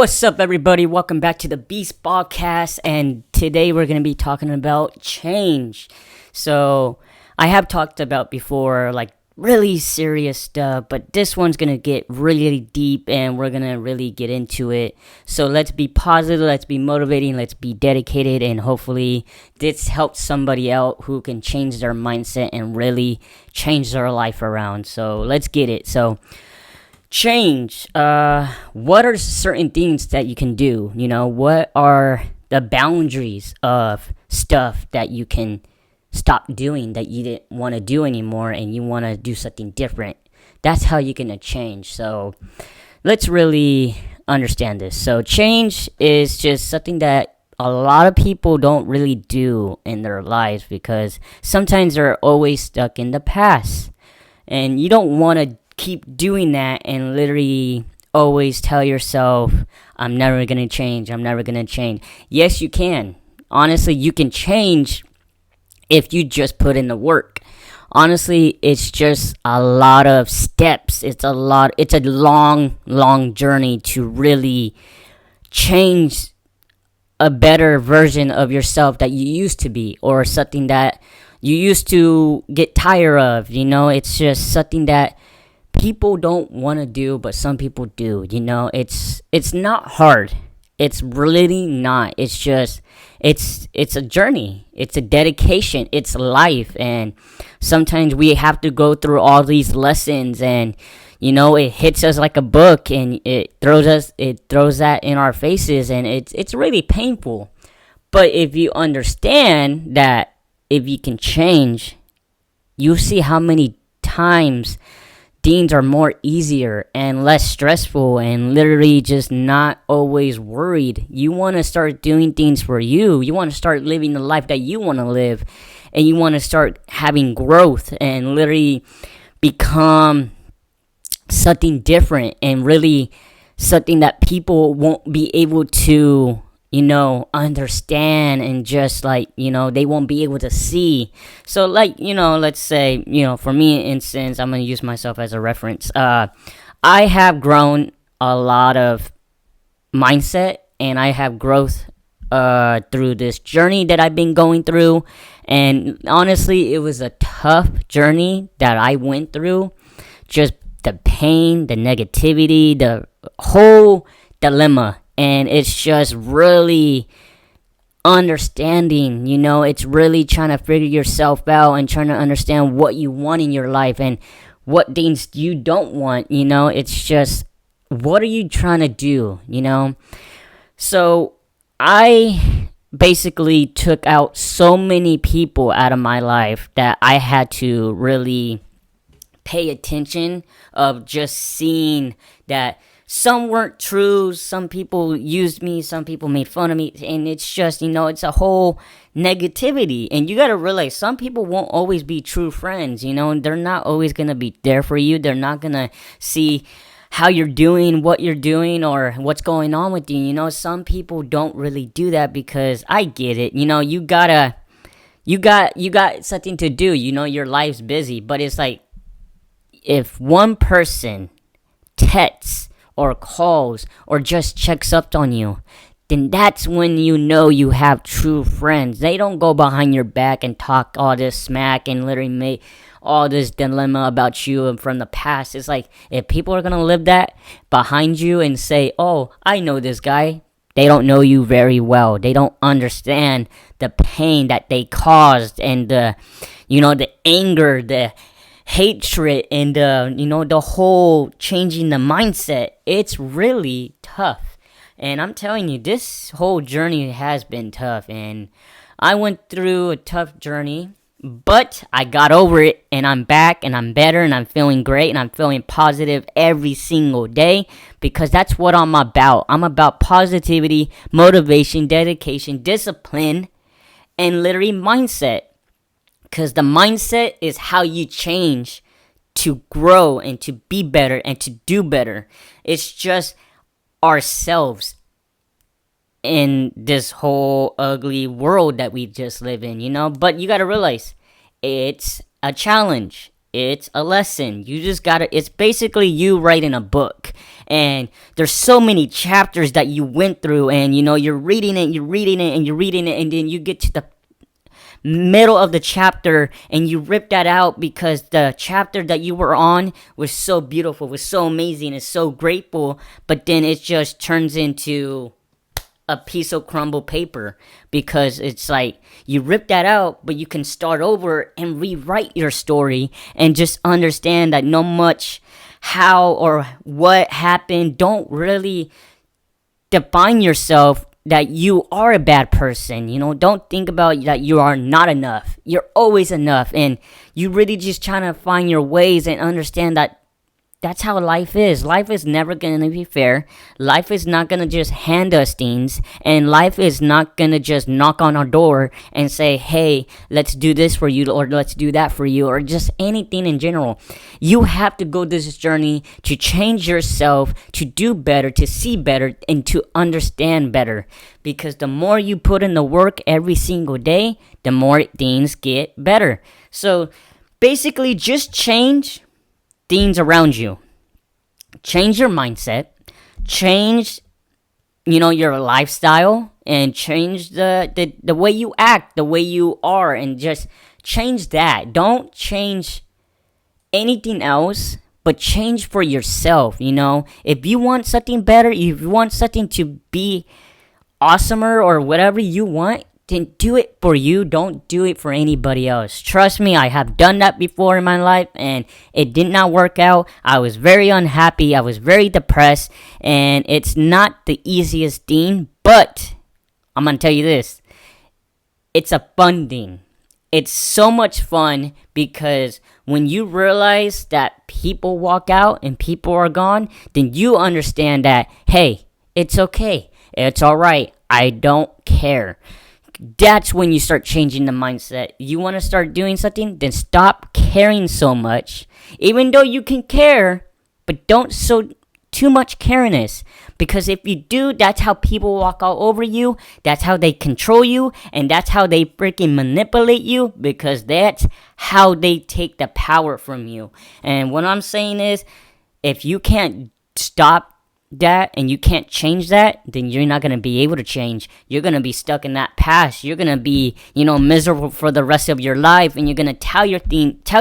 What's up, everybody? Welcome back to the Beast Podcast, and today we're going to be talking about change. So, I have talked about before, like really serious stuff, but this one's going to get really deep and we're going to really get into it. So, let's be positive, let's be motivating, let's be dedicated, and hopefully, this helps somebody out who can change their mindset and really change their life around. So, let's get it. Change. What are certain things that you can do? What are the boundaries of stuff that you can stop doing that you didn't want to do anymore and you want to do something different? That's how you can change. So let's really understand this. So change is just something that a lot of people don't really do in their lives because sometimes they're always stuck in the past. And you don't want to keep doing that and literally always tell yourself, I'm never going to change. I'm never going to change. Yes, you can. Honestly, you can change if you just put in the work. Honestly, it's just a lot of steps. It's a long journey to really change a better version of yourself that you used to be, or something that you used to get tired of. It's just something that people don't want to do, but some people do. It's not hard. It's really not. It's just it's a journey. It's a dedication. It's life, and sometimes we have to go through all these lessons, and it hits us like a book, and it throws that in our faces, and it's really painful. But if you understand that, if you can change, you see how many times things are more easier and less stressful and literally just not always worried. You want to start doing things for you. You want to start living the life that you want to live, and you want to start having growth and literally become something different and really something that people won't be able to understand, and just they won't be able to see. So let's say, for me, instance, I'm going to use myself as a reference. I have grown a lot of mindset, and I have growth through this journey that I've been going through. And honestly, it was a tough journey that I went through. Just the pain, the negativity, the whole dilemma. And it's just really understanding, it's really trying to figure yourself out and trying to understand what you want in your life and what things you don't want. It's just, what are you trying to do? So I basically took out so many people out of my life that I had to really pay attention of just seeing that some weren't true, some people used me, some people made fun of me, and it's just, it's a whole negativity. And you gotta realize, some people won't always be true friends, and they're not always gonna be there for you. They're not gonna see how you're doing, what you're doing, or what's going on with you. Some people don't really do that, because I get it. You got something to do. Your life's busy, but it's like, if one person texts or calls or just checks up on you, then that's when you have true friends. They don't go behind your back and talk all this smack and literally make all this dilemma about you and from the past. It's like, if people are gonna live that behind you and say, oh, I know this guy, they don't know you very well. They don't understand the pain that they caused, and the anger, the hatred, and the whole changing the mindset. It's really tough, and I'm telling you, this whole journey has been tough, and I went through a tough journey, but I got over it, and I'm back, and I'm better, and I'm feeling great, and I'm feeling positive every single day, because that's what I'm about. I'm about positivity, motivation, dedication, discipline, and literally mindset. Because the mindset is how you change to grow and to be better and to do better. It's just ourselves in this whole ugly world that we just live in, But you gotta realize, it's a challenge. It's a lesson. You just gotta, it's basically you writing a book. And there's so many chapters that you went through, and you're reading it, and then you get to the middle of the chapter and you rip that out because the chapter that you were on was so beautiful, was so amazing, is so grateful, but then it just turns into a piece of crumbled paper because it's like you rip that out, but you can start over and rewrite your story and just understand that no much how or what happened don't really define yourself, that you are a bad person. Don't think about that you are not enough. You're always enough, and you really just trying to find your ways and understand that that's how life is. Life is never going to be fair. Life is not going to just hand us things. And life is not going to just knock on our door and say, hey, let's do this for you, or let's do that for you, or just anything in general. You have to go this journey to change yourself, to do better, to see better, and to understand better. Because the more you put in the work every single day, the more things get better. So basically, just change things around you. Change your mindset, change your lifestyle, and change the way you act, the way you are, and just change that. Don't change anything else, but change for yourself. If you want something better, if you want something to be awesomer or whatever you want, then do it for you. Don't do it for anybody else. Trust me, I have done that before in my life, and it did not work out. I was very unhappy. I was very depressed, and it's not the easiest thing, but I'm going to tell you this. It's a fun thing. It's so much fun because when you realize that people walk out and people are gone, then you understand that, hey, it's okay. It's all right. I don't care. That's when you start changing the mindset. You want to start doing something? Then stop caring so much. Even though you can care, but don't so too much cariness. Because if you do, that's how people walk all over you. That's how they control you. And that's how they freaking manipulate you. Because that's how they take the power from you. And what I'm saying is, if you can't stop that and you can't change that, then you're not going to be able to change. You're going to be stuck in that past. You're going to be, miserable for the rest of your life, and you're going to tell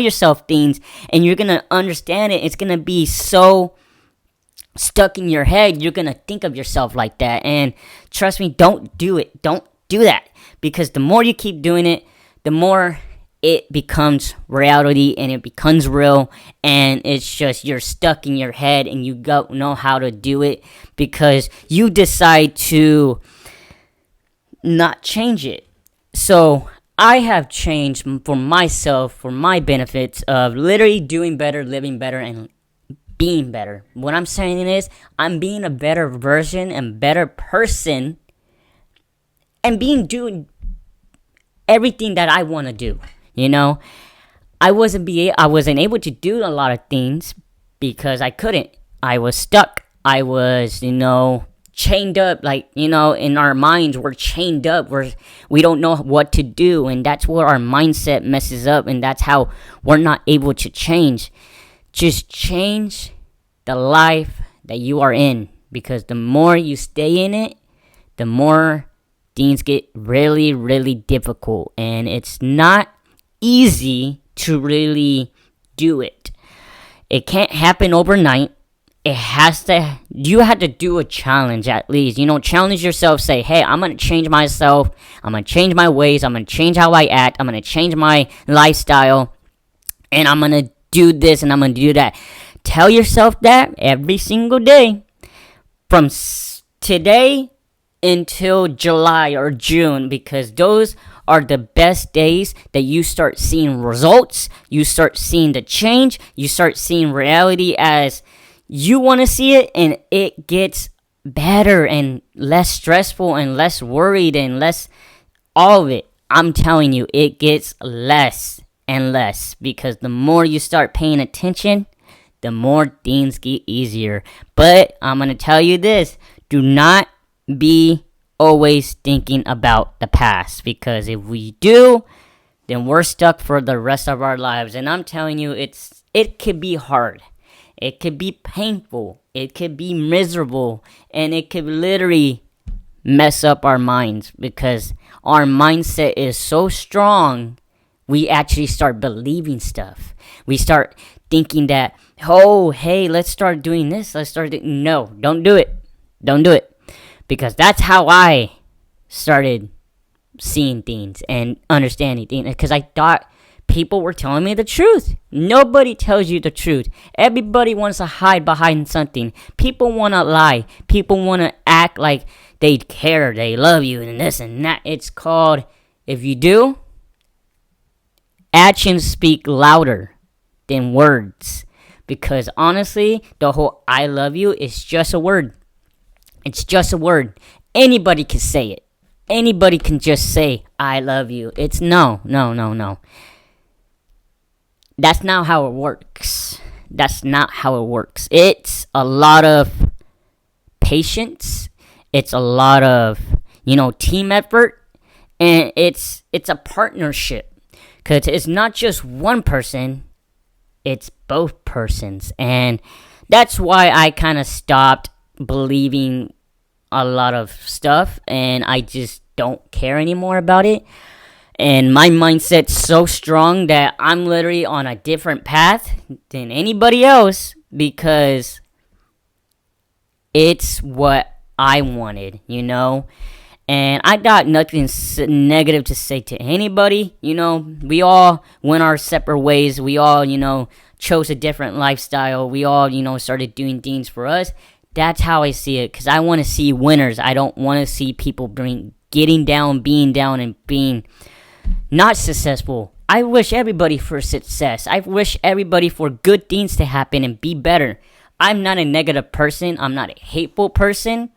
yourself things, and you're going to understand it. It's going to be so stuck in your head. You're going to think of yourself like that. And trust me, don't do it. Don't do that, because the more you keep doing it, the more it becomes reality, and it becomes real, and it's just you're stuck in your head and you don't know how to do it because you decide to not change it. So I have changed for myself, for my benefits of literally doing better, living better, and being better. What I'm saying is I'm being a better version and better person, and doing everything that I want to do. I wasn't able to do a lot of things because I couldn't. I was stuck. I was, chained up. In our minds, we're chained up. We don't know what to do, and that's where our mindset messes up, and that's how we're not able to change. Just change the life that you are in, because the more you stay in it, the more things get really, really difficult, and it's not easy to really do it. It can't happen overnight. You have to do a challenge at least. Challenge yourself. Say, hey, I'm going to change myself. I'm going to change my ways. I'm going to change how I act. I'm going to change my lifestyle. And I'm going to do this and I'm going to do that. Tell yourself that every single day. From today until July or June, because those are the best days that you start seeing results, you start seeing the change, you start seeing reality as you want to see it, and it gets better and less stressful and less worried and less all of it. I'm telling you, it gets less and less, because the more you start paying attention, the more things get easier. But I'm going to tell you this, do not be always thinking about the past, because if we do, then we're stuck for the rest of our lives. And I'm telling you, it could be hard. It could be painful. It could be miserable. And it could literally mess up our minds because our mindset is so strong, we actually start believing stuff. We start thinking that, oh, hey, let's start doing this. No, don't do it. Don't do it. Because that's how I started seeing things and understanding things. Because I thought people were telling me the truth. Nobody tells you the truth. Everybody wants to hide behind something. People want to lie. People want to act like they care, they love you, and this and that. It's called, if you do, actions speak louder than words. Because honestly, the whole I love you is just a word. It's just a word. Anybody can say it. Anybody can just say, I love you. It's no. That's not how it works. That's not how it works. It's a lot of patience. It's a lot of, team effort. And it's a partnership. Because it's not just one person. It's both persons. And that's why I kind of stopped believing a lot of stuff. And I just don't care anymore about it. And my mindset's so strong that I'm literally on a different path than anybody else because it's what I wanted, And I got nothing negative to say to anybody, We all went our separate ways. We all, chose a different lifestyle. We all, started doing things for us. That's how I see it because I want to see winners. I don't want to see people getting down, and being not successful. I wish everybody for success. I wish everybody for good things to happen and be better. I'm not a negative person. I'm not a hateful person.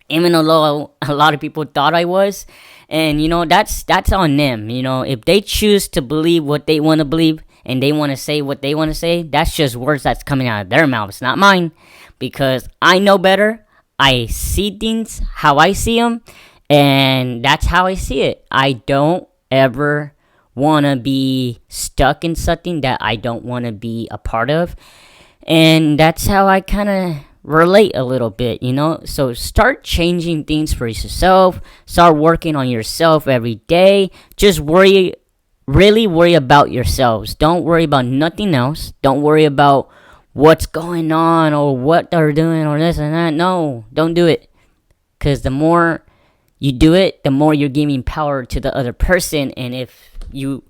Even though a lot of people thought I was. And, that's on them. If they choose to believe what they want to believe and they want to say what they want to say, that's just words that's coming out of their mouths, not mine. Because I know better. I see things how I see them. And that's how I see it. I don't ever want to be stuck in something that I don't want to be a part of. And that's how I kind of relate a little bit, So start changing things for yourself. Start working on yourself every day. Just really worry about yourselves. Don't worry about nothing else. Don't worry about what's going on or what they're doing or this and that. No, don't do it. Because the more you do it, the more you're giving power to the other person. And if you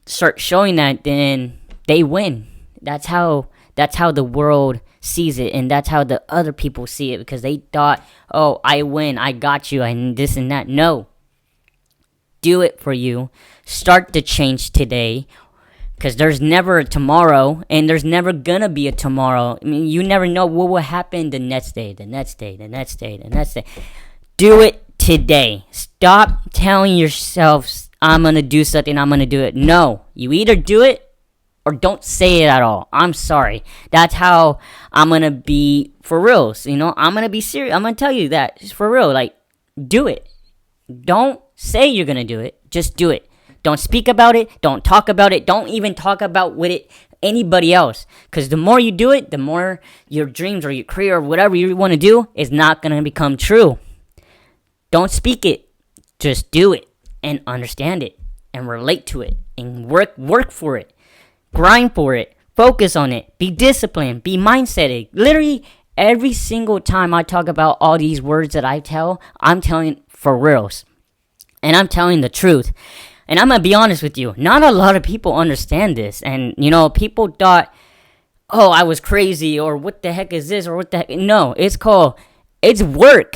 start showing that, then they win. That's how the world sees it. And that's how the other people see it. Because they thought, oh, I win. I got you. And this and that. No. Do it for you. Start the change today. Because there's never a tomorrow. And there's never going to be a tomorrow. I mean, you never know what will happen the next day. Do it today. Stop telling yourselves, I'm going to do something, I'm going to do it. No. You either do it or don't say it at all. I'm sorry. That's how I'm going to be for reals. I'm going to be serious. I'm going to tell you that. It's for real. Like, do it. Don't say you're going to do it. Just do it. Don't speak about it. Don't talk about it. Don't even talk about with it anybody else. Because the more you do it, the more your dreams or your career or whatever you want to do is not going to become true. Don't speak it. Just do it and understand it and relate to it and work for it. Grind for it. Focus on it. Be disciplined. Be mindseted. Literally every single time I talk about all these words that I tell, I'm telling for reals. And I'm telling the truth. And I'm going to be honest with you. Not a lot of people understand this. And, people thought, oh, I was crazy or what the heck is this or what the heck. No, it's work.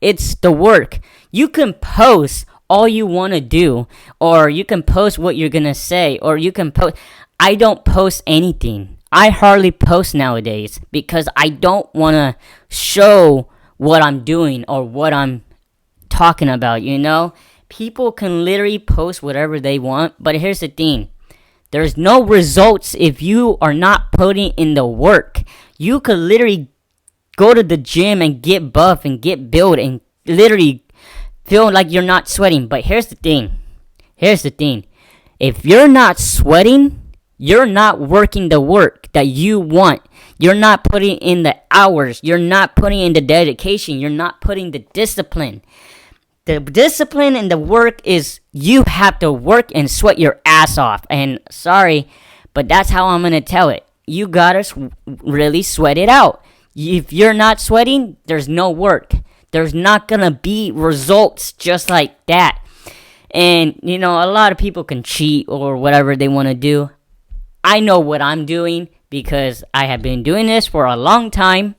It's the work. You can post all you want to do, or you can post what you're going to say, or you can post. I don't post anything. I hardly post nowadays because I don't want to show what I'm doing or what I'm talking about, People can literally post whatever they want, but here's the thing. There's no results if you are not putting in the work. You could literally go to the gym and get buff and get built and literally feel like you're not sweating. But here's the thing. Here's the thing. If you're not sweating, you're not working the work that you want. You're not putting in the hours. You're not putting in the dedication. You're not putting the discipline. The discipline and the work is you have to work and sweat your ass off. And sorry, but that's how I'm going to tell it. You got to really sweat it out. If you're not sweating, there's no work. There's not going to be results just like that. And, you know, a lot of people can cheat or whatever they want to do. I know what I'm doing because I have been doing this for a long time.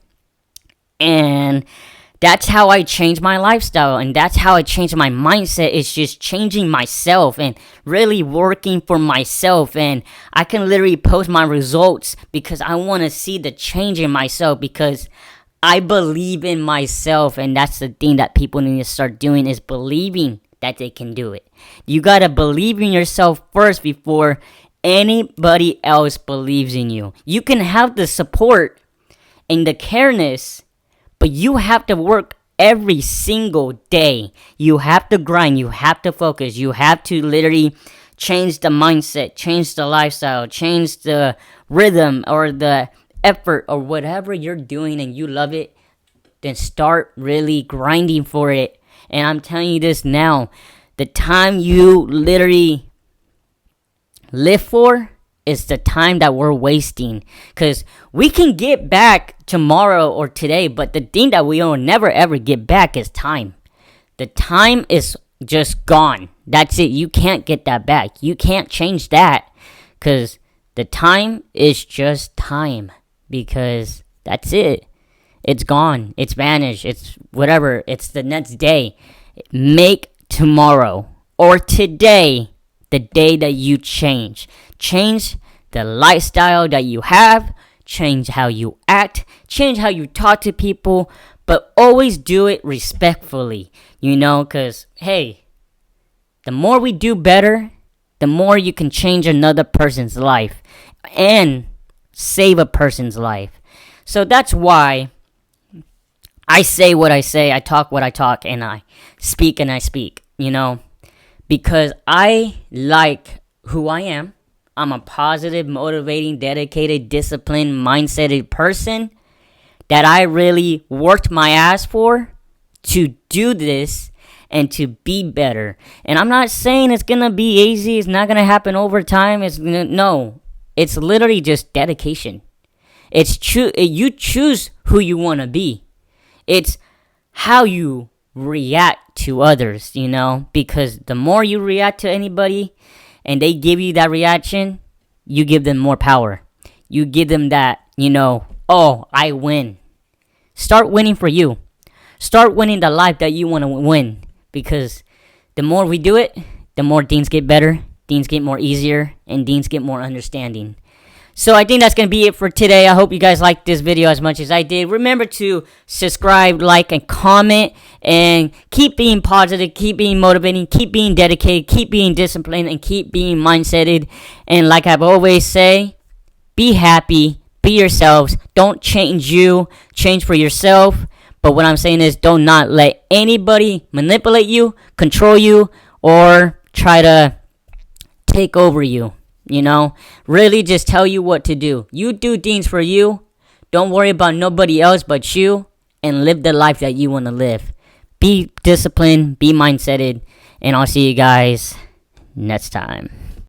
And that's how I change my lifestyle. And that's how I change my mindset. It's just changing myself and really working for myself. And I can literally post my results because I want to see the change in myself because I believe in myself. And that's the thing that people need to start doing is believing that they can do it. You gotta believe in yourself first before anybody else believes in you. You can have the support and the careness, but you have to work every single day. You have to grind. You have to focus. You have to literally change the mindset, change the lifestyle, change the rhythm or the effort or whatever you're doing and you love it. Then start really grinding for it. And I'm telling you this now, the time you literally live for is the time that we're wasting. Because we can get back tomorrow or today, but the thing that we will never ever get back is time. The time is just gone. That's it. You can't get that back. You can't change that because the time is just time because that's it. It's gone. It's vanished. It's whatever. It's the next day. Make tomorrow or today the day that you change. Change the lifestyle that you have. Change how you act. Change how you talk to people. But always do it respectfully. You know, because, hey, the more we do better, the more you can change another person's life and save a person's life. So that's why I say what I say, I talk what I talk, and I speak and I speak, you know, because I like who I am. I'm a positive, motivating, dedicated, disciplined, mindseted person that I really worked my ass for to do this and to be better. And I'm not saying it's going to be easy. It's not going to happen over time. No, it's literally just dedication. You choose who you want to be. It's how you react to others, you know, because the more you react to anybody and they give you that reaction, you give them more power. You give them that, you know, oh, I win. Start winning for you. Start winning the life that you want to win because the more we do it, the more things get better, things get more easier, and things get more understanding. So I think that's going to be it for today. I hope you guys liked this video as much as I did. Remember to subscribe, like, and comment. And keep being positive, keep being motivating, keep being dedicated, keep being disciplined, and keep being mindseted. And like I've always say, be happy, be yourselves. Don't change you, change for yourself. But what I'm saying is do not let anybody manipulate you, control you, or try to take over you. You know, really just tell you what to do. You do things for you. Don't worry about nobody else but you. And live the life that you want to live. Be disciplined, be mindseted. And I'll see you guys next time.